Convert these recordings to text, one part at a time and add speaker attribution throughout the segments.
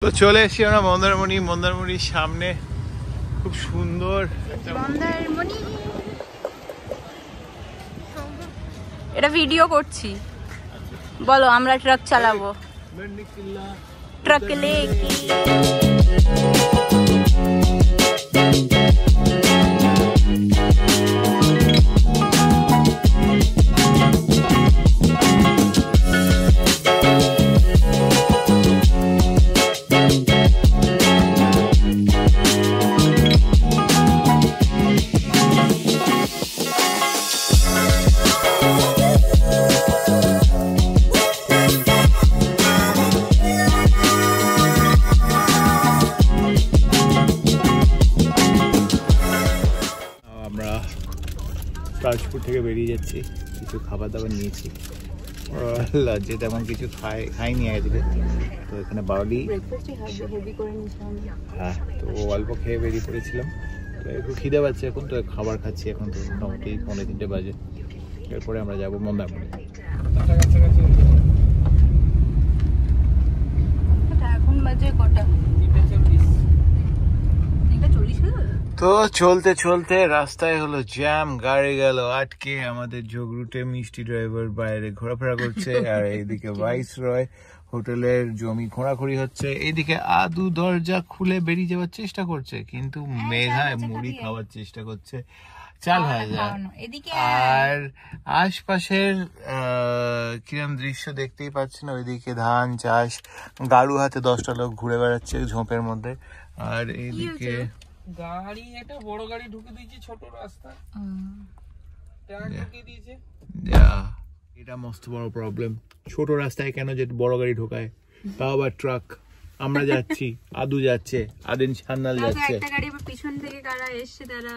Speaker 1: তো চলে এসেছি আমরা মন্দারমণির সামনে। খুব সুন্দর
Speaker 2: মন্দারমণি। এটা ভিডিও করছি, বলো। আমরা ট্রাক চালাবো, ট্রাক লেকি।
Speaker 1: তাজপুর থেকে বেরিয়ে যাচ্ছি, কিছু খাবার দাবার নিয়েছি। লজ্জে তেমন কিছু খাইনি আজকে, তো এখানে বাউলি, হ্যাঁ, তো অল্প খেয়ে বেরিয়ে পড়েছিলাম। তো একটু খিদে পাচ্ছে এখন, তো খাবার খাচ্ছি। এখন তো মোটামুটি 3:45 বাজে। এরপরে আমরা যাবো মন্দারমণি।
Speaker 2: এখন বাজে কটা?
Speaker 1: তো চলতে চলতে রাস্তায় হলো জ্যাম, গাড়ি গেল আটকে। আমাদের যোগরুটে মিষ্টি ড্রাইভার বাইরে ঘোরাফেরা করছে, আর এইদিকে ভাইসরয় হোটেলের জমি খোঁড়াখুড়ি হচ্ছে। এইদিকে আদু দরজা খুলে বেরিয়ে যাওয়ার চেষ্টা করছে, কিন্তু মেঘায় মুড়ি খাওয়ার চেষ্টা করছে, চাল ভাজা। আর আশপাশের কিরম দৃশ্য দেখতেই পাচ্ছেন। ওইদিকে ধান চাষ, গাড়ু হাতে 10টা লোক ঘুরে বেড়াচ্ছে ঝোপের মধ্যে। আর এইদিকে
Speaker 3: গাড়ি, একটা বড় গাড়ি ঢুকে দিয়েছে ছোট রাস্তা, ট্রাক ঢুকে দিয়েছে।
Speaker 1: এটা মস্ত বড় প্রবলেম। ছোট রাস্তায় কেন যে বড় গাড়ি ঢোকায়, তাও আবার ট্রাক। আমরা যাচ্ছি, আদু যাচ্ছে, আদিন সান্নাল যাচ্ছে।
Speaker 2: একটা গাড়ি আবার পিছন থেকে কারা এসছে, তারা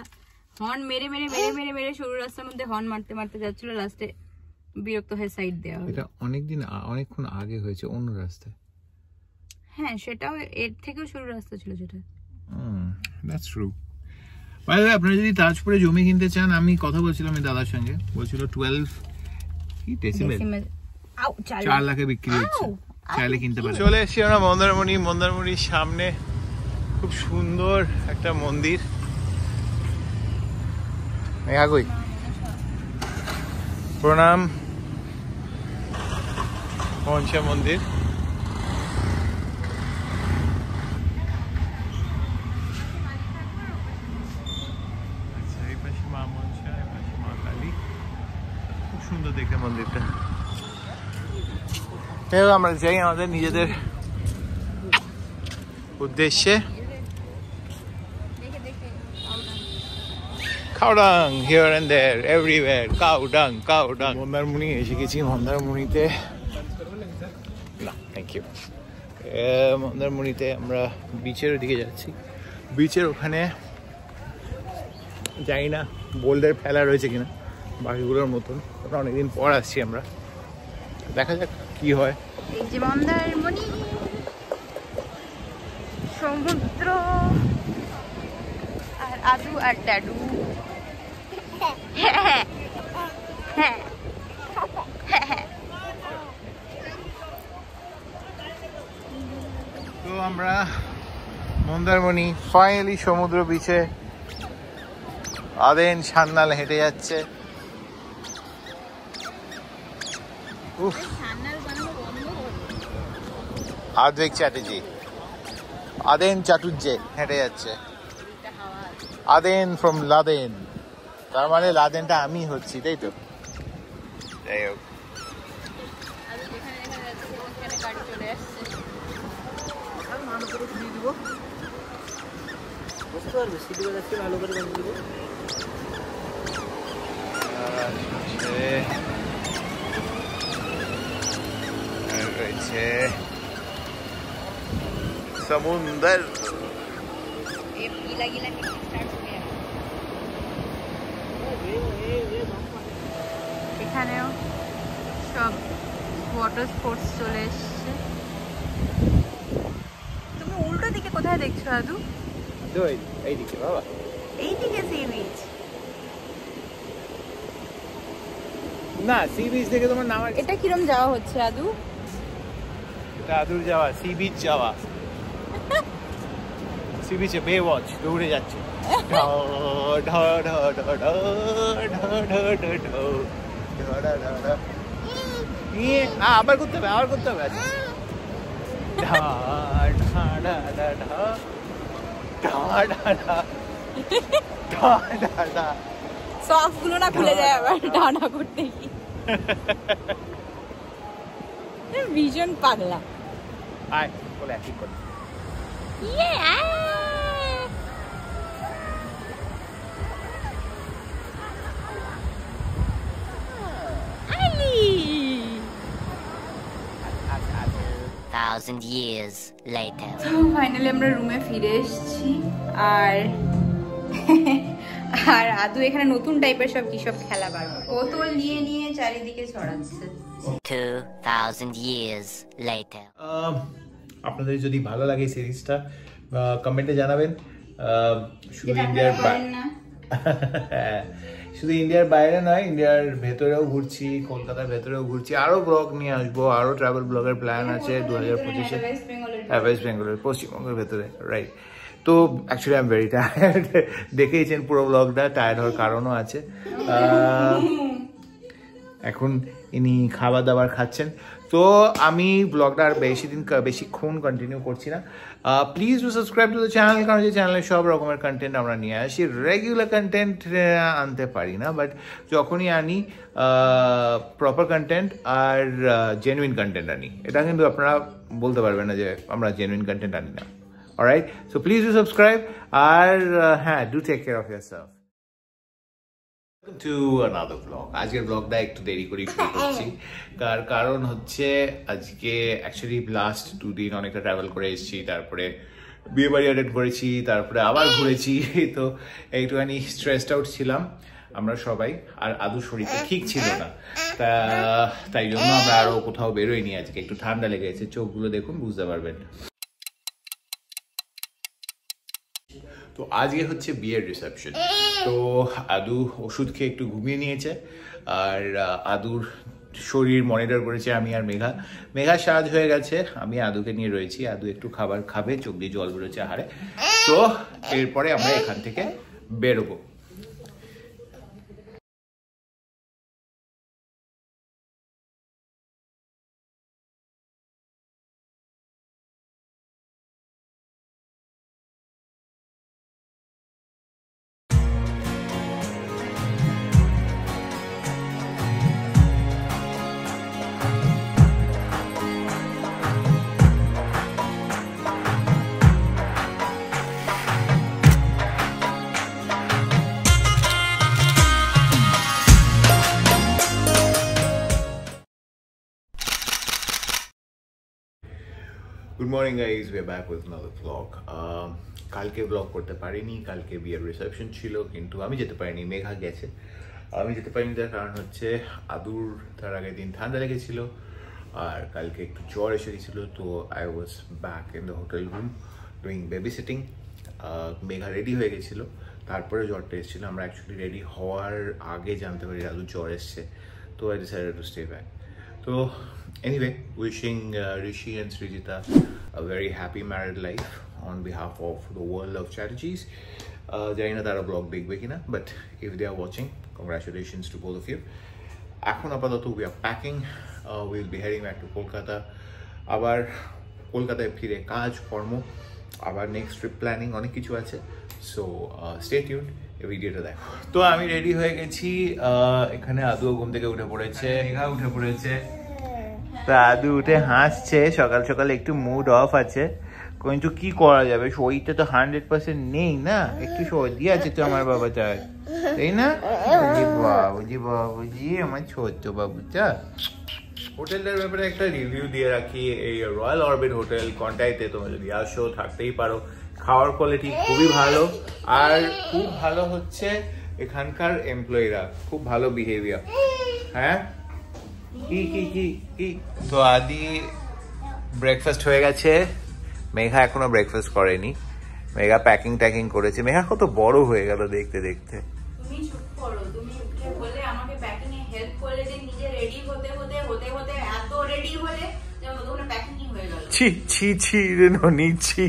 Speaker 2: হর্ন মেরে মেরে মেরে মেরে মেরে সরু রাস্তার মধ্যে হর্ন মারতে মারতে যাচ্ছিল। লাস্টে বিরক্ত হয়ে সাইড দেওয়া হলো।
Speaker 1: এটা অনেকক্ষণ আগে হয়েছে অন্য রাস্তায়।
Speaker 2: হ্যাঁ, সেটাও এর থেকেও সরু রাস্তা ছিল সেটা।
Speaker 1: That's true. By the way, আপনারা যদি তাজপুরে জমি কিনতে চান, আমি কথা বলছিলাম এই দাদার সঙ্গে, বলছিল 12 কি ডেসিমেল 4 লাখে বিক্রি হচ্ছে, চাইলে কিনতে পারেন। চলে এসেছি আমরা মন্দারমণির সামনে। খুব সুন্দর একটা মন্দির। আগুই প্রণাম, মনসা মন্দির। সুন্দর দেখে মন্দিরটা। আমরা যাই আমাদের নিজেদের উদ্দেশ্যে। Cowdung here and there everywhere, cowdung. Mandarmani এসে গেছি। মন্দারমণিতে না, থ্যাংক ইউ। মন্দারমণিতে আমরা বিচের ওদিকে যাচ্ছি। বিচের ওখানে যাই না, বোল্ডার ফেলা রয়েছে কিনা বাকিগুলোর মতন। ওটা অনেকদিন পর আসছি আমরা, দেখা যাক কি হয়।
Speaker 2: এই যে মন্দারমণি সমুদ্র, আর আদু আর ডাডু।
Speaker 1: তো আমরা মন্দারমণি ফাইনালি সমুদ্র বিচে। আদেন সান্নাল হেঁটে যাচ্ছে। আদ্বৈক চ্যাটার্জি, আদেন চাটুর্যে হেঁটে যাচ্ছে। আদেন ফ্রম লাদেন, তার মানে লাদেনটা আমি হচ্ছি, তাই তো? যাই হোক, রয়েছে সমুদ্র।
Speaker 2: এখানেও সব ওয়াটার স্পোর্টস চলে এসছে। তুমি উল্টো দিকে কোথায় দেখছো আদু?
Speaker 1: এইদিকে বাবা,
Speaker 2: এইদিকে সি বিচ।
Speaker 1: না, সি বিচ থেকে তোমার নামার।
Speaker 2: এটা কিরম যাওয়া হচ্ছে আদু?
Speaker 1: এটা আদুর যাওয়া, সি বিচ যাওয়া। সি বিচে বে ওয়াচ দৌড়ে যাচ্ছে আবার করতে হবে
Speaker 2: সক্স গুলো না খুলে যায় আবার ডানা করতে কি ভীষণ পাগলা
Speaker 1: আয় বলে ঠিক করে
Speaker 4: Thousand years later.
Speaker 2: তো ফাইনালি আমরা রুমে ফিরে এসেছি আর আদু এখানে নতুন টাইপের সব কি সব খেলা বার বোতল নিয়ে নিয়ে চারিদিকে ছড়াচ্ছে
Speaker 4: 2000 years later.
Speaker 1: আপনাদের যদি ভালো লাগে সিরিজটা কমেন্টে জানাবেন শুধু ইন্ডিয়ার শুধু ইন্ডিয়ার বাইরে নয় ইন্ডিয়ার ভেতরেও ঘুরছি কলকাতার ভেতরেও ঘুরছি আরো ব্লগ নিয়ে আসবো আরো ট্রাভেল ব্লগের প্ল্যান আছে 2025-এ ওয়েস্ট বেঙ্গলের পশ্চিমবঙ্গের ভেতরে রাইট তো actually I am very tired দেখেইছেন পুরো ব্লগটা টায়ার্ড হওয়ার কারণও আছে এখন ইনি খাবার দাবার খাচ্ছেন তো আমি ব্লগটা আর বেশিক্ষণ কন্টিনিউ করছি না please do subscribe to the channel কারণ যে চ্যানেলে সব রকমের কন্টেন্ট আমরা নিয়ে আসি রেগুলার কন্টেন্ট আনতে পারি না বাট যখনই আনি প্রপার কন্টেন্ট আর জেনুইন কন্টেন্ট আনি এটা কিন্তু আপনারা বলতে পারবেন না যে আমরা জেনুইন কন্টেন্ট আনি না alright so please do subscribe আর হ্যাঁ do take care of yourself to another vlog আজকের ব্লগটা একটু দেরি করে শুরু করছি তার কারণ হচ্ছে আজকে অ্যাকচুয়ালি লাস্ট 2 দিন অনেকটা ট্রাভেল করে এসেছি তারপরে বিয়ে বাড়ি অ্যাটেন্ড করেছি তারপরে আবার ঘুরেছি তো একটুখানি স্ট্রেসড আউট ছিলাম আমরা সবাই আর আদু শরীরটা ঠিক ছিল না তাই জন্য আমরা আরো কোথাও বেরোইনি আজকে একটু ঠান্ডা লেগে গেছে চোখগুলো দেখুন বুঝতে পারবেন তো আজকে হচ্ছে বিয়ের রিসেপশন তো আদু ওষুধ খেয়ে একটু ঘুমিয়ে নিয়েছে আর আদুর শরীর মনিটর করেছে আমি আর মেঘা সাজ হয়ে গেছে আমি আদুকে নিয়ে রয়েছি আদু একটু খাবার খাবে চোখ দিয়ে জল বেরোচ্ছে আহারে তো এরপরে আমরা এখান থেকে বেরোবো Good morning guys, we are back with another vlog. কালকে ব্লগ করতে পারিনি কালকে বিয়ের রিসেপশন ছিল কিন্তু আমি যেতে পারিনি মেঘা গেছে আমি যেতে পারিনি তার কারণ হচ্ছে আদুর তার আগের দিন ঠান্ডা লেগেছিল আর কালকে একটু জ্বর এসে গেছিল তো I was back in the hotel room doing babysitting Megha ready হয়ে গেছিলো তারপরে জ্বরটা এসেছিলো আমরা অ্যাকচুয়ালি রেডি হওয়ার আগে জানতে পারি আদুর জ্বর এসছে তো I decided to stay back তো anyway wishing Rishi and Srijita a very happy married life on behalf of the world of strategies জানি না তারা ব্লগ দেখবে কিনা but if they are watching congratulations to both of you এখন আপাতত we are packing we'll be heading back to Kolkata আবার কলকাতায় ফিরে কাজ কর্ম আবার নেক্সট ট্রিপ প্ল্যানিং অনেক কিছু আছে সো স্টে টিউনড এই ভিডিওটা দেখো তো আমি রেডি হয়ে গেছি এখানে আদু ঘুম থেকে উঠে পড়েছে মেঘা উঠে পড়েছে তা আদু উঠে হাসছে সকাল সকাল একটু মুড অফ আছে কিন্তু কি করা যাবে শরীরটা তো 100% নেই না একটু সর্দি আছে তো আমার বাবাটা তাই না বাবুজি আমার ছোট্ট বাবুটা হোটেলটার ব্যাপারে একটা রিভিউ দিয়ে রাখি এই রয়্যাল অরবিট হোটেল কন্টাইতে তোমরা যদি আসো থাকতেই পারো খাওয়ার কোয়ালিটি খুবই ভালো আর খুব ভালো হচ্ছে এখানকার এমপ্লয়িরা খুব ভালো বিহেভিয়ার হ্যাঁ কি তো আদি ব্রেকফাস্ট হয়ে গেছে মেঘা এখনো ব্রেকফাস্ট করেনি মেঘা প্যাকিং ট্যাকিং করেছে মেঘা কত বড় হয়ে গেল দেখতে দেখতে
Speaker 2: তুমি চুপ করো তুমি উঠে বলে আমাকে প্যাকিং এ হেল্প করলে যে নিজে রেডি হতে এত রেডি হলে যে ততক্ষণে প্যাকিং হয়ে গেল
Speaker 1: ছি রে ননি ছি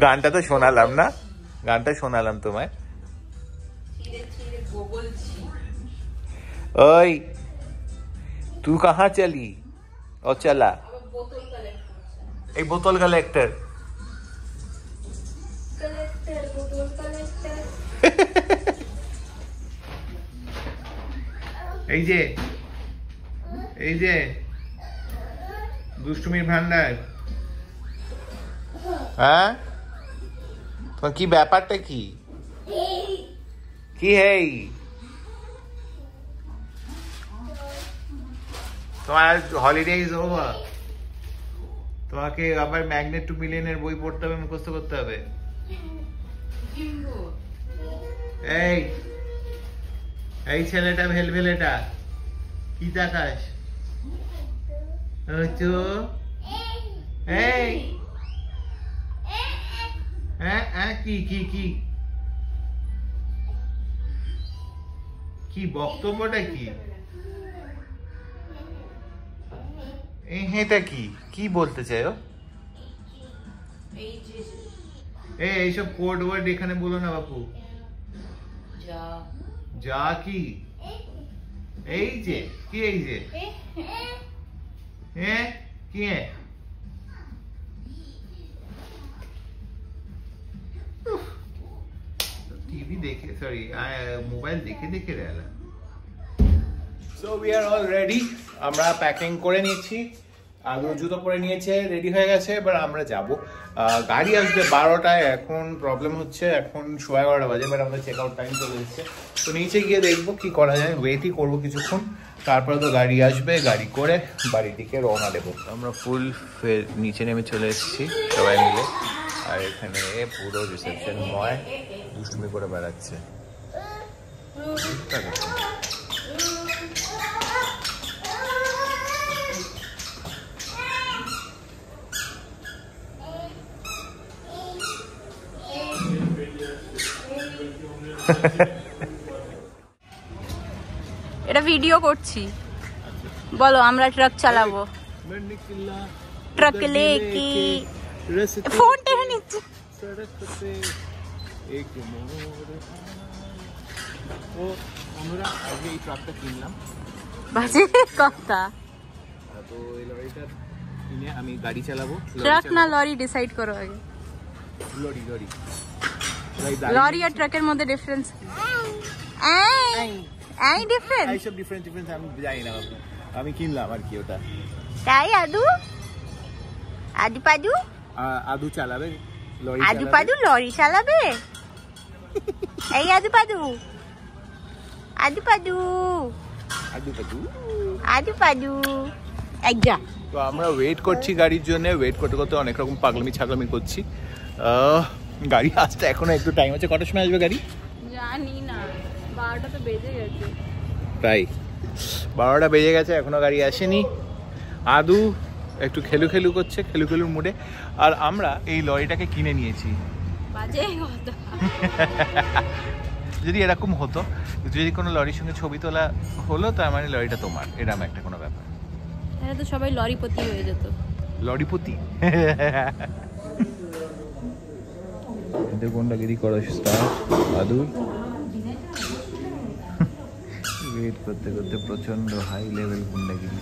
Speaker 1: গানটা তো শোনালাম না, গানটা শোনালাম তোমায়। ওই तू कहाँ चली और चला एक बोतल कलेक्टर এই যে দুষ্টুমির ভান্ডার। হ্যাঁ তোমার কি ব্যাপারটা কি কি হেই তোমার হলিডে ইজ ওভার, তোমাকে আবার ম্যাগনেট টু মিলিয়নের বই পড়তে হবে, মুখস্থ করতে হবে। এই এই ছেলেটা ভেলভেলেটা কি তাকাস? এই হ্যাঁ কি কি কি কি বক্তব্যটা কি? এটা কি কি বলতে চাইও? এইসব কোড ওয়ার্ড এখানে বলো না বাপু। যা কি এই যে কি এই যে কি टीवी देखे सॉरी मोबाइल देखे देखे रहला। So we are all ready, আমরা প্যাকিং করে নিয়েছি, আগে জুতো পরে নিয়েছে, রেডি হয়ে গেছে। এবার আমরা যাব, গাড়ি আসবে 12টায়। এখন প্রবলেম হচ্ছে এখন 11:30 বাজে, এবার আমাদের চেক আউট টাইম চলে এসেছে। তো নিচে গিয়ে দেখবো কি করা যায়, ওয়েটই করবো কিছুক্ষণ, তারপরে তো গাড়ি আসবে, গাড়ি করে বাড়ির দিকে রওনা দেবো। আমরা ফুল নিচে নেমে চলে এসেছি সবাই মিলে, আর এখানে পুরো রিসেপশন বয় দুষ্টুমি করে বেড়াচ্ছে।
Speaker 2: এটা ভিডিও করছি, বলো আমরা ট্রাক চালাবো, ট্রাক লেকে ফোন টেনে নিচ্ছি।
Speaker 1: আমরা আগে এই ট্রাকটা কিনলাম,
Speaker 2: বাজে কথা।
Speaker 1: তো এই লরিটা কিনে আমি গাড়ি চালাবো।
Speaker 2: ট্রাক না লরি ডিসাইড করো আগে।
Speaker 1: লরি লরি
Speaker 2: লরি আর ট্রাকের মধ্যে ডিফারেন্স এই ডিফারেন্স
Speaker 1: এইসব ডিফারেন্ট আমি জানি না, আমি কিনলাম আর কি ওটা।
Speaker 2: তাই আদু আদু পাদু
Speaker 1: আদু চালাবে লরি,
Speaker 2: আদু পাদু লরি চালাবে। এই আদু পাদু আদু পাদু
Speaker 1: আদু পাদু
Speaker 2: আদু পাদু একজা।
Speaker 1: তো আমরা ওয়েট করছি গাড়ির জন্য, ওয়েট করতে করতে অনেক রকম পাগলামি ছাগলামি করছি। গাড়ি আসতে এখনো একটু টাইম আছে। কটার সময় আসবে গাড়ি
Speaker 2: জানি না, 12টা তো বেজে গেছে,
Speaker 1: প্রায় 12টা বেজে গেছে, এখনো গাড়ি আসেনি। আদু একটু খেলু করছে, খেলুর মুডে। আর আমরা এই লরিটাকে কিনে নিয়েছি।
Speaker 2: বাজে কথা।
Speaker 1: যদি এরকম হতো, যদি কোনো লরির সঙ্গে ছবি তোলা হলো, তার মানে লরিটা তোমার, এরকম একটা কোনো ব্যাপার।
Speaker 2: তাহলে তো সবাই লরিপতি হয়ে যেত।
Speaker 1: লরিপতি গুন্ডাগিরি করা স্টার্ট আদুর। ওয়েট করতে করতে প্রচন্ড হাই লেভেল গুন্ডাগিরি।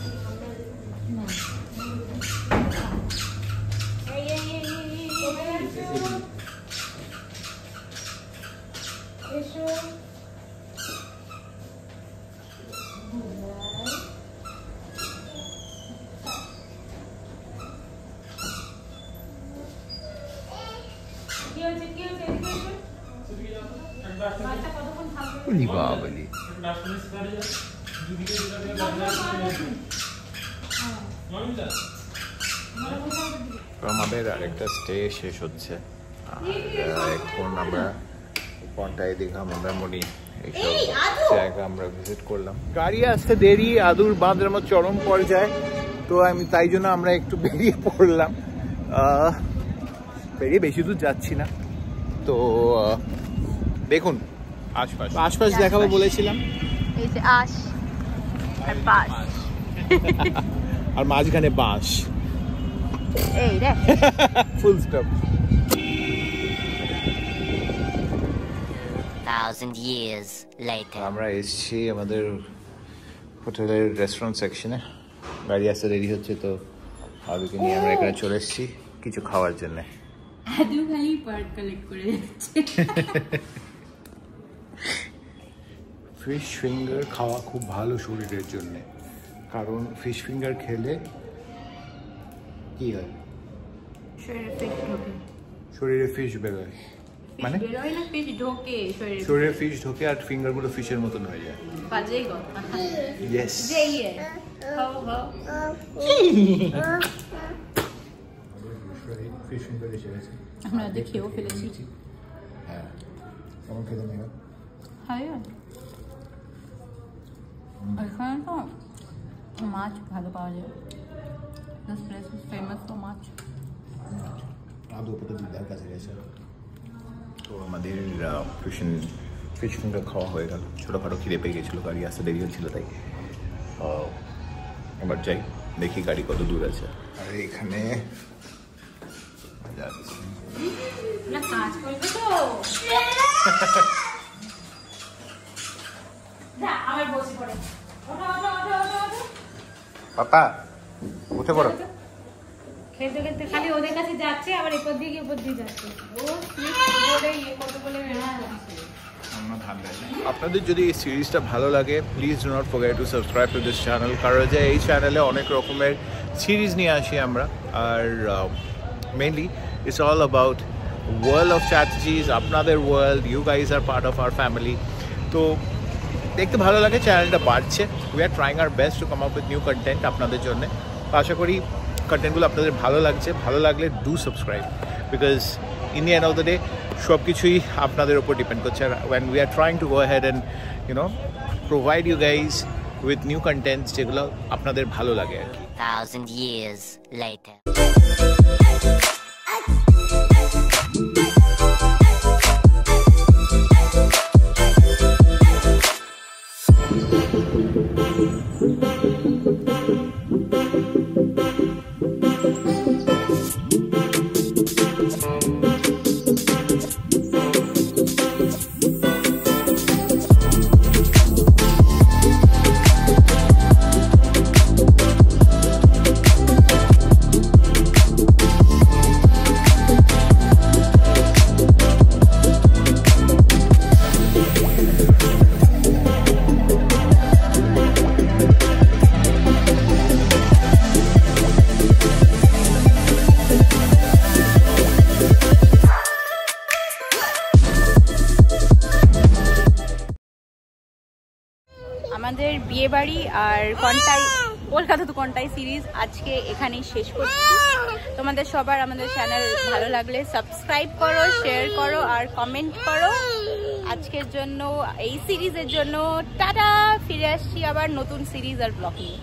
Speaker 1: আমাদের আরেকটা স্টে শেষ হচ্ছে, এখন আমরা কোনটায় দীঘা মন্দারমণি এইসব জায়গা আমরা ভিজিট করলাম। গাড়ি আসতে দেরি, আদুর বাঁধের আমার চরম পর্যায়ে, তো আমি তাই জন্য আমরা একটু বেরিয়ে পড়লাম। বেরিয়ে বেশি দূর যাচ্ছি না, তো দেখুন আশপাশ দেখাবো বলেছিলাম,
Speaker 2: এই যে আশ আর পাশ
Speaker 1: আর মাঝখানে বাঁশ,
Speaker 2: এই রে
Speaker 1: ফুল স্টপ।
Speaker 4: 2,000 years later.
Speaker 1: আমরা এসেছি আমাদের হোটেলের রেস্টুরেন্ট সেকশনে, গাড়ি আসতে দেরি হচ্ছে তো আবিকে নিয়ে আমরা এখানে চলে এসেছি কিছু খাওয়ার জন্য।
Speaker 2: আদু খালি পার্ক কালেক্ট করে যাচ্ছে।
Speaker 1: ফিশ ফিঙ্গার খাওয়া খুব ভালো শরীরের জন্য, কারণ ফিশ ফিঙ্গার খেলে কি হয়, শরীরে ফিশ বেরোয়, মানে শরীরে ফিশ ঢোকে আর ফিঙ্গার গুলো ফিশের মতন হয়ে যায়। ফিশ ফিঙ্গার এসে গেছে,
Speaker 2: আমরা দেখেও ফেলেছি।
Speaker 1: হ্যাঁ, কেমন খেতে নেই?
Speaker 2: এখানে তো মাছ ভালো পাওয়া যায়। This place is famous for মাছ।
Speaker 1: আদৌ উপরে দিদার কাছে গেছে তো আমাদের ফিশ ফিঙ্গার খাওয়া হয়ে গেল। ছোটোখাটো খিদে পেয়ে গেছিলো, গাড়ি আসতে দেরি হচ্ছিলো, তাই এবার যাই দেখি গাড়ি কত দূর আছে। আর এখানে
Speaker 2: কাজ করবে তো আমার বসে পড়ে।
Speaker 1: পাপা উঠে পড়ো।
Speaker 2: খেলতে খেলতে খালি ওদের কাছে যাচ্ছে, আবার এরপর দিয়ে উপর দিয়ে যাচ্ছে।
Speaker 1: আপনাদের যদি এই সিরিজটা ভালো লাগে, please do not forget to subscribe to this channel, কারণ যে এই চ্যানেলে অনেক রকমের সিরিজ নিয়ে আসি আমরা। আর mainly it's all about world of strategies, আপনাদের world, you guys are part of our family. তো দেখতে ভালো লাগে, চ্যানেলটা বাড়ছে। We are trying our best to come up with new content আপনাদের জন্য। আশা করি কন্টেন্টগুলো আপনাদের ভালো লাগছে। ভালো লাগলে do subscribe, because in the end of the day সব কিছুই আপনাদের উপর ডিপেন্ড করছে। আর when we are trying to go head and provide you guys with new contents যেগুলো আপনাদের ভালো লাগে আর কি।
Speaker 4: 1,000 years later.
Speaker 2: আমাদের বিয়ে বাড়ি আর কলকাতা তো কন্টাই সিরিজ আজকে এখানেই শেষ করছি। তোমাদের সবার আমাদের চ্যানেল ভালো লাগলে সাবস্ক্রাইব করো, শেয়ার করো আর কমেন্ট করো। আজকের জন্য, এই সিরিজের জন্য টাটা। ফিরে আসছি আবার নতুন সিরিজ আর ব্লগ নিয়ে।